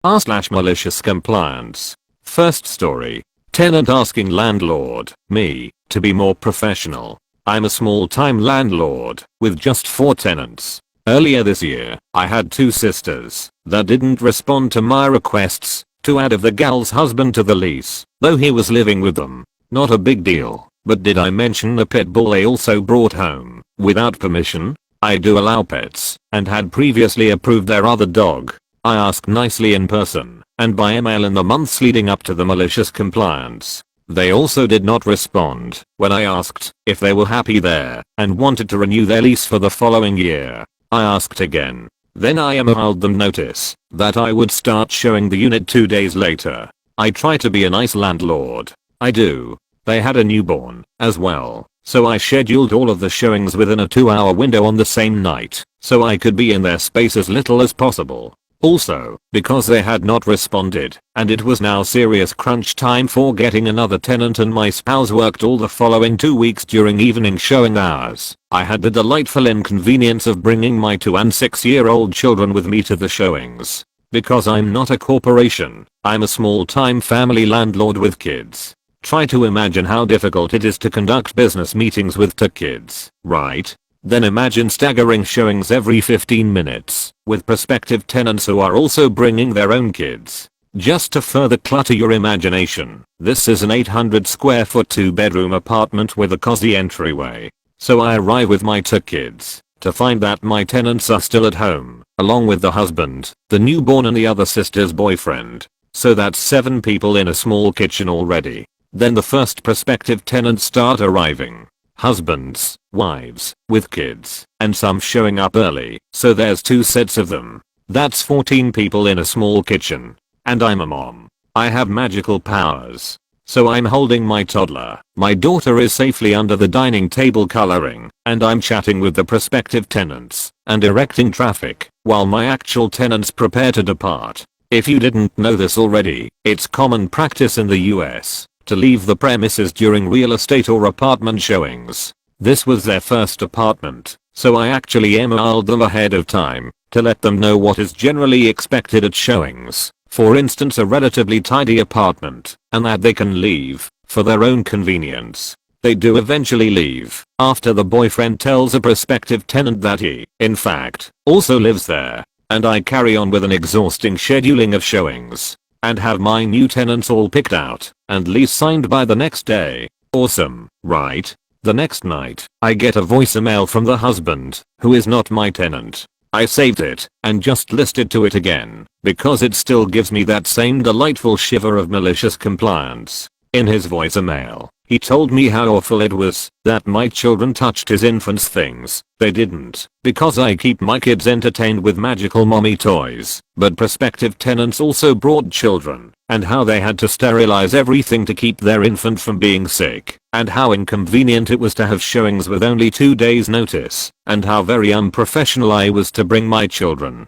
r/malicious compliance. First story. Tenant asking landlord, me, to be more professional. I'm a small-time landlord with just 4 tenants. Earlier this year, I had 2 sisters that didn't respond to my requests to add of the gal's husband to the lease, though he was living with them. Not a big deal, but did I mention a pit bull they also brought home without permission? I do allow pets and had previously approved their other dog. I asked nicely in person and by email in the months leading up to the malicious compliance. They also did not respond when I asked if they were happy there and wanted to renew their lease for the following year. I asked again. Then I emailed them notice that I would start showing the unit 2 days later. I try to be a nice landlord. I do. They had a newborn as well, so I scheduled all of the showings within a 2-hour window on the same night so I could be in their space as little as possible. Also, because they had not responded and it was now serious crunch time for getting another tenant and my spouse worked all the following 2 weeks during evening showing hours, I had the delightful inconvenience of bringing my 2 and 6-year-old children with me to the showings. Because I'm not a corporation, I'm a small-time family landlord with kids. Try to imagine how difficult it is to conduct business meetings with 2 kids, right? Then imagine staggering showings every 15 minutes with prospective tenants who are also bringing their own kids. Just to further clutter your imagination, this is an 800 square foot 2-bedroom apartment with a cozy entryway. So I arrive with my 2 kids to find that my tenants are still at home, along with the husband, the newborn and the other sister's boyfriend. So that's 7 people in a small kitchen already. Then the first prospective tenants start arriving. Husbands, wives, with kids, and some showing up early, so there's 2 sets of them. That's 14 people in a small kitchen. And I'm a mom. I have magical powers. So I'm holding my toddler. My daughter is safely under the dining table coloring, and I'm chatting with the prospective tenants and directing traffic while my actual tenants prepare to depart. If you didn't know this already, it's common practice in the US to leave the premises during real estate or apartment showings. This was their first apartment, so I actually emailed them ahead of time to let them know what is generally expected at showings. For instance, a relatively tidy apartment, and that they can leave for their own convenience. They do eventually leave after the boyfriend tells a prospective tenant that he, in fact, also lives there, and I carry on with an exhausting scheduling of showings and have my new tenants all picked out and lease signed by the next day. Awesome, right? The next night, I get a voicemail from the husband, who is not my tenant. I saved it and just listened to it again because it still gives me that same delightful shiver of malicious compliance. In his voicemail, he told me how awful it was that my children touched his infant's things. They didn't, because I keep my kids entertained with magical mommy toys, but prospective tenants also brought children, and how they had to sterilize everything to keep their infant from being sick, and how inconvenient it was to have showings with only 2 days notice, and how very unprofessional I was to bring my children.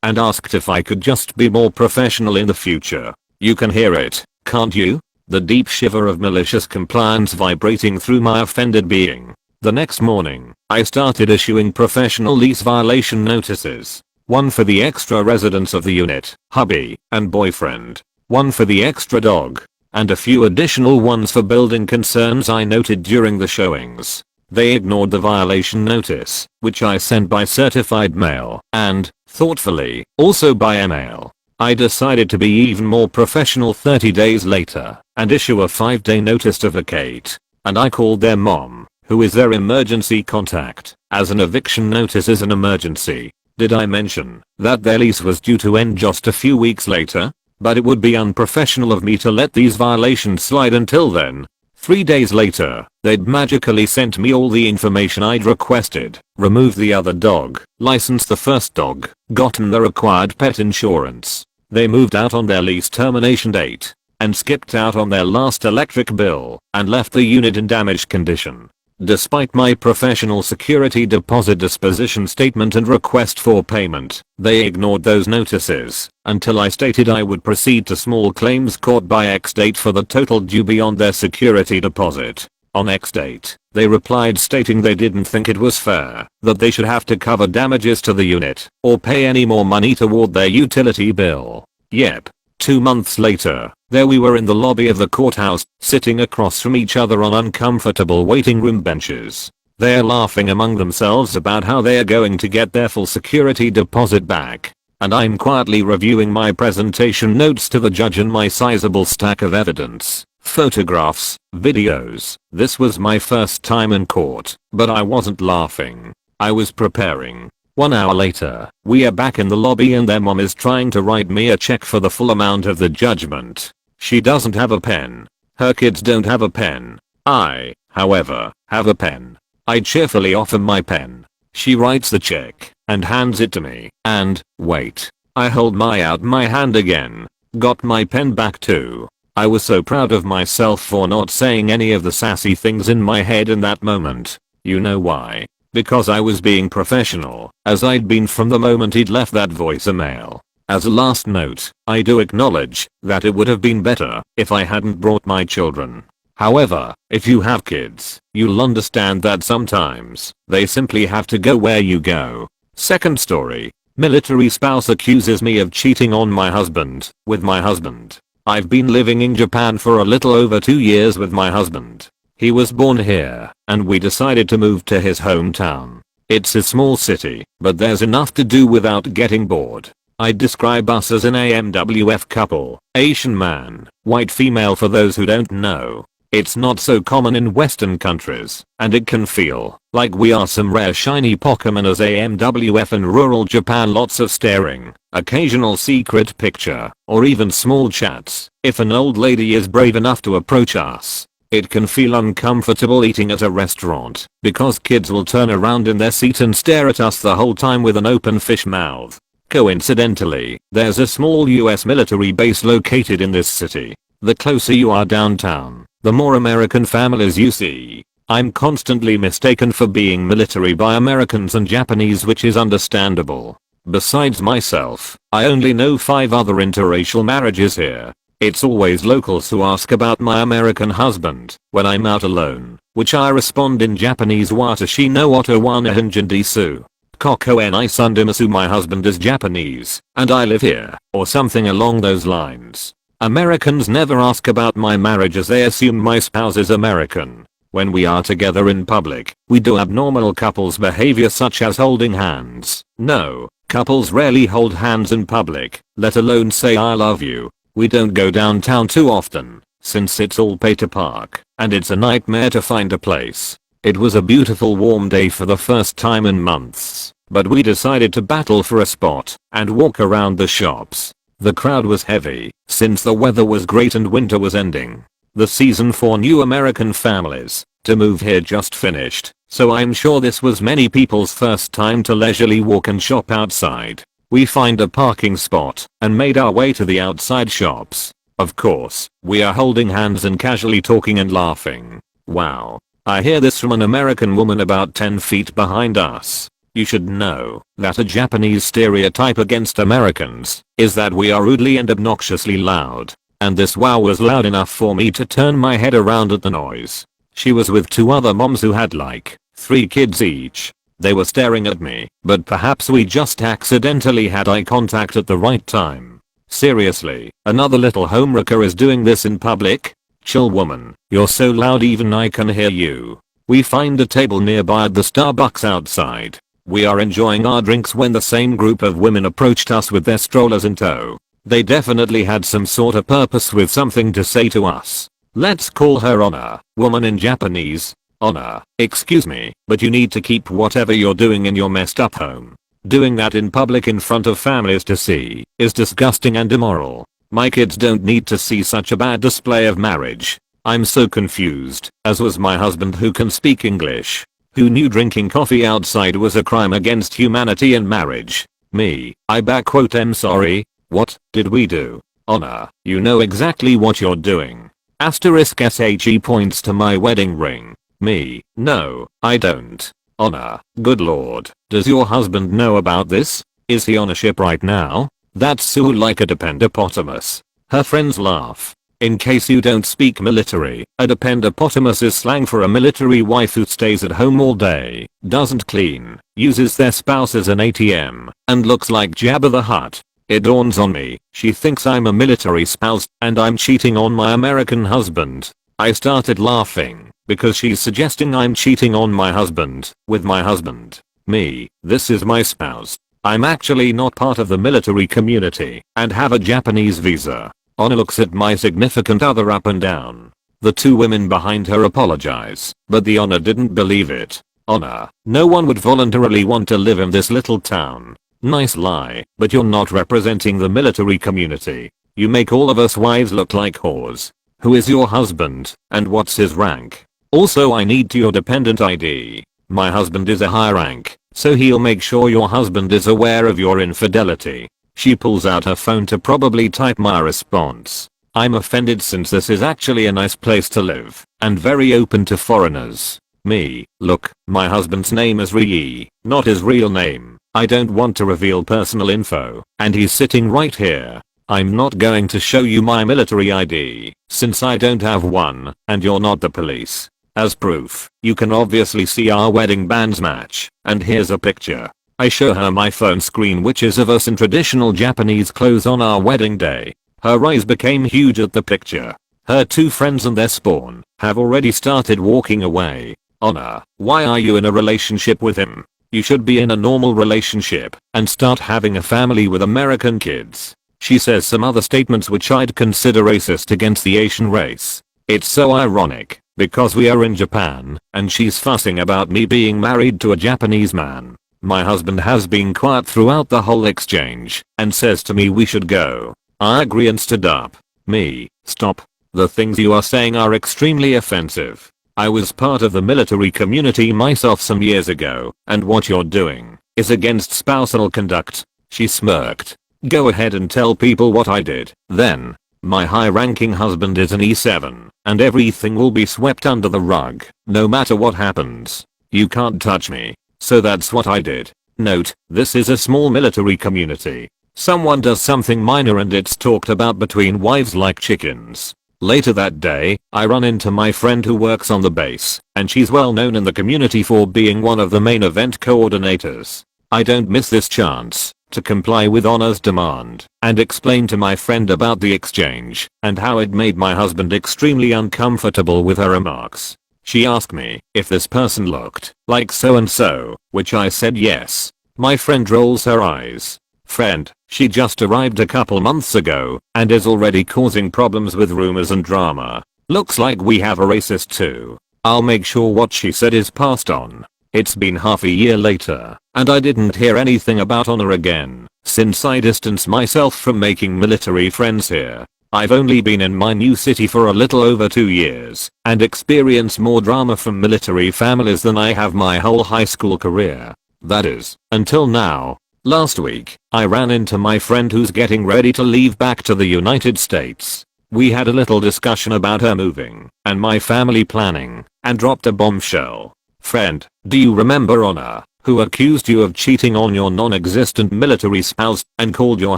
And asked if I could just be more professional in the future. You can hear it, can't you? The deep shiver of malicious compliance vibrating through my offended being. The next morning, I started issuing professional lease violation notices. One for the extra residents of the unit, hubby, and boyfriend. One for the extra dog. And a few additional ones for building concerns I noted during the showings. They ignored the violation notice, which I sent by certified mail, and, thoughtfully, also by email. I decided to be even more professional 30 days later and issue a 5-day notice to vacate. And I called their mom, who is their emergency contact, as an eviction notice is an emergency. Did I mention that their lease was due to end just a few weeks later? But it would be unprofessional of me to let these violations slide until then. 3 days later, they'd magically sent me all the information I'd requested, removed the other dog, licensed the first dog, gotten the required pet insurance. They moved out on their lease termination date, and skipped out on their last electric bill, and left the unit in damaged condition. Despite my professional security deposit disposition statement and request for payment, they ignored those notices until I stated I would proceed to small claims court by X date for the total due beyond their security deposit. On X date, they replied stating they didn't think it was fair that they should have to cover damages to the unit or pay any more money toward their utility bill. Yep. 2 months later, there we were in the lobby of the courthouse, sitting across from each other on uncomfortable waiting room benches. They're laughing among themselves about how they're going to get their full security deposit back. And I'm quietly reviewing my presentation notes to the judge and my sizable stack of evidence, photographs, videos. This was my first time in court, but I wasn't laughing. I was preparing. 1 hour later, we are back in the lobby and their mom is trying to write me a check for the full amount of the judgment. She doesn't have a pen. Her kids don't have a pen. I, however, have a pen. I cheerfully offer my pen. She writes the check and hands it to me, and, wait. I hold out my hand again. Got my pen back too. I was so proud of myself for not saying any of the sassy things in my head in that moment. You know why? Because I was being professional, as I'd been from the moment he'd left that voicemail. As a last note, I do acknowledge that it would have been better if I hadn't brought my children. However, if you have kids, you'll understand that sometimes they simply have to go where you go. Second story. Military spouse accuses me of cheating on my husband, with my husband. I've been living in Japan for a little over 2 years with my husband. He was born here, and we decided to move to his hometown. It's a small city, but there's enough to do without getting bored. I'd describe us as an AMWF couple, Asian man, white female for those who don't know. It's not so common in Western countries, and it can feel like we are some rare shiny Pokemon as AMWF in rural Japan. Lots of staring, occasional secret picture, or even small chats. If an old lady is brave enough to approach us, it can feel uncomfortable eating at a restaurant, because kids will turn around in their seat and stare at us the whole time with an open fish mouth. Coincidentally, there's a small US military base located in this city. The closer you are downtown, the more American families you see. I'm constantly mistaken for being military by Americans and Japanese, which is understandable. Besides myself, I only know 5 other interracial marriages here. It's always locals who ask about my American husband when I'm out alone, which I respond in Japanese, watashi no oto wa nihonjin desu. Koko enai sundimasu, my husband is Japanese, and I live here, or something along those lines. Americans never ask about my marriage as they assume my spouse is American. When we are together in public, we do abnormal couples behavior such as holding hands. No, couples rarely hold hands in public, let alone say I love you. We don't go downtown too often, since it's all pay to park, and it's a nightmare to find a place. It was a beautiful warm day for the first time in months, but we decided to battle for a spot and walk around the shops. The crowd was heavy, since the weather was great and winter was ending. The season for new American families to move here just finished, so I'm sure this was many people's first time to leisurely walk and shop outside. We find a parking spot and made our way to the outside shops. Of course, we are holding hands and casually talking and laughing. Wow. I hear this from an American woman about 10 feet behind us. You should know that a Japanese stereotype against Americans is that we are rudely and obnoxiously loud. And this wow was loud enough for me to turn my head around at the noise. She was with 2 other moms who had like 3 kids each. They were staring at me, but perhaps we just accidentally had eye contact at the right time. Seriously, another little homewrecker is doing this in public? Chill, woman, you're so loud even I can hear you. We find a table nearby at the Starbucks outside. We are enjoying our drinks when the same group of women approached us with their strollers in tow. They definitely had some sort of purpose with something to say to us. Let's call her Honor, woman in Japanese. Honor, excuse me, but you need to keep whatever you're doing in your messed up home. Doing that in public in front of families to see is disgusting and immoral. My kids don't need to see such a bad display of marriage. I'm so confused, as was my husband, who can speak English. Who knew drinking coffee outside was a crime against humanity and marriage? Me, I backquote, I'm sorry. What did we do? Honor, you know exactly what you're doing. Asterisk SHE points to my wedding ring. Me, no, I don't. Honor, good lord, does your husband know about this? Is he on a ship right now? That's so like a dependopotamus. Her friends laugh. In case you don't speak military, a dependopotamus is slang for a military wife who stays at home all day, doesn't clean, uses their spouse as an ATM, and looks like Jabba the Hutt. It dawns on me, she thinks I'm a military spouse and I'm cheating on my American husband. I started laughing because she's suggesting I'm cheating on my husband with my husband. Me, this is my spouse. I'm actually not part of the military community and have a Japanese visa. Anna looks at my significant other up and down. The two women behind her apologize, but the Anna didn't believe it. Anna, no one would voluntarily want to live in this little town. Nice lie, but you're not representing the military community. You make all of us wives look like whores. Who is your husband, and what's his rank? Also, I need your dependent ID. My husband is a high rank, so he'll make sure your husband is aware of your infidelity. She pulls out her phone to probably type my response. I'm offended since this is actually a nice place to live, and very open to foreigners. Me, look, my husband's name is Ree, not his real name. I don't want to reveal personal info, and he's sitting right here. I'm not going to show you my military ID, since I don't have one, and you're not the police. As proof, you can obviously see our wedding bands match, and here's a picture. I show her my phone screen which is of us in traditional Japanese clothes on our wedding day. Her eyes became huge at the picture. Her two friends and their spawn have already started walking away. Anna, why are you in a relationship with him? You should be in a normal relationship and start having a family with American kids. She says some other statements which I'd consider racist against the Asian race. It's so ironic because we are in Japan and she's fussing about me being married to a Japanese man. My husband has been quiet throughout the whole exchange and says to me we should go. I agree and stood up. Me, stop. The things you are saying are extremely offensive. I was part of the military community myself some years ago, and what you're doing is against spousal conduct. She smirked. Go ahead and tell people what I did. Then, my high-ranking husband is an E7, and everything will be swept under the rug, no matter what happens. You can't touch me. So that's what I did. Note, this is a small military community. Someone does something minor and it's talked about between wives like chickens. Later that day, I run into my friend who works on the base, and she's well known in the community for being one of the main event coordinators. I don't miss this chance to comply with Anna's demand and explain to my friend about the exchange and how it made my husband extremely uncomfortable with her remarks. She asked me if this person looked like so and so, which I said yes. My friend rolls her eyes. Friend, she just arrived a couple months ago and is already causing problems with rumors and drama. Looks like we have a racist too. I'll make sure what she said is passed on. It's been half a year later, and I didn't hear anything about Anna again, since I distanced myself from making military friends here. I've only been in my new city for a little over 2 years, and experienced more drama from military families than I have my whole high school career. That is, until now. Last week, I ran into my friend who's getting ready to leave back to the United States. We had a little discussion about her moving and my family planning and dropped a bombshell. Friend, do you remember Anna, who accused you of cheating on your non-existent military spouse and called your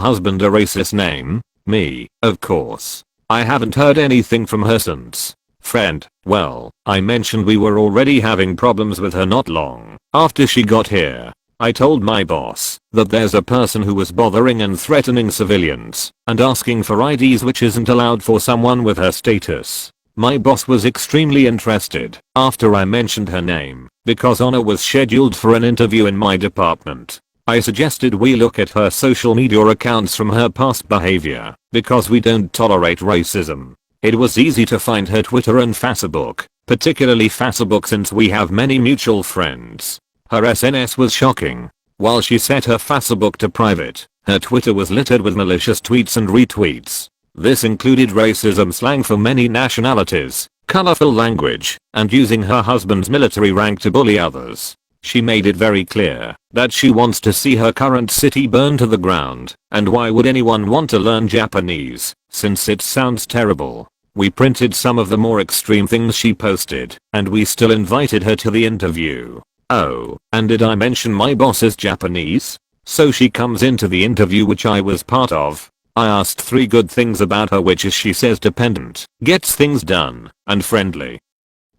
husband a racist name? Me, of course. I haven't heard anything from her since. Friend, well, I mentioned we were already having problems with her not long after she got here. I told my boss that there's a person who was bothering and threatening civilians and asking for IDs which isn't allowed for someone with her status. My boss was extremely interested after I mentioned her name because Anna was scheduled for an interview in my department. I suggested we look at her social media accounts from her past behavior because we don't tolerate racism. It was easy to find her Twitter and Facebook, particularly Facebook since we have many mutual friends. Her SNS was shocking. While she set her Facebook to private, her Twitter was littered with malicious tweets and retweets. This included racism slang for many nationalities, colorful language, and using her husband's military rank to bully others. She made it very clear that she wants to see her current city burn to the ground, and why would anyone want to learn Japanese, since it sounds terrible. We printed some of the more extreme things she posted, and we still invited her to the interview. Oh, and did I mention my boss is Japanese? So she comes into the interview which I was part of. I asked 3 good things about her which is she says dependent, gets things done, and friendly.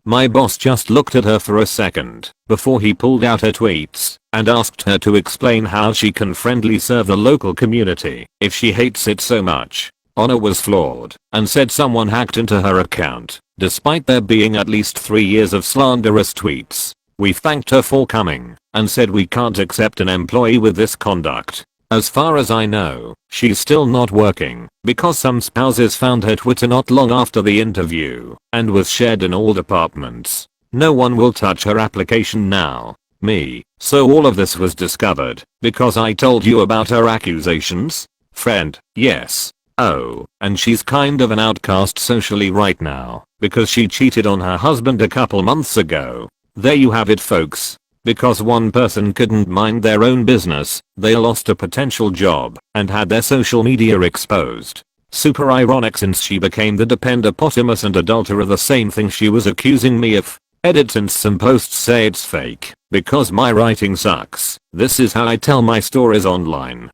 My boss just looked at her for a second before he pulled out her tweets and asked her to explain how she can friendly serve the local community if she hates it so much. Honor was flawed and said someone hacked into her account despite there being at least 3 years of slanderous tweets. We thanked her for coming and said we can't accept an employee with this conduct. As far as I know, she's still not working because some spouses found her Twitter not long after the interview and was shared in all departments. No one will touch her application now. Me. So all of this was discovered because I told you about her accusations? Friend, yes. Oh, and she's kind of an outcast socially right now because she cheated on her husband a couple months ago. There you have it, folks. Because one person couldn't mind their own business, they lost a potential job and had their social media exposed. Super ironic since she became the dependopotamus and adulterer, the same thing she was accusing me of. Edit, since some posts say it's fake because my writing sucks. This is how I tell my stories online.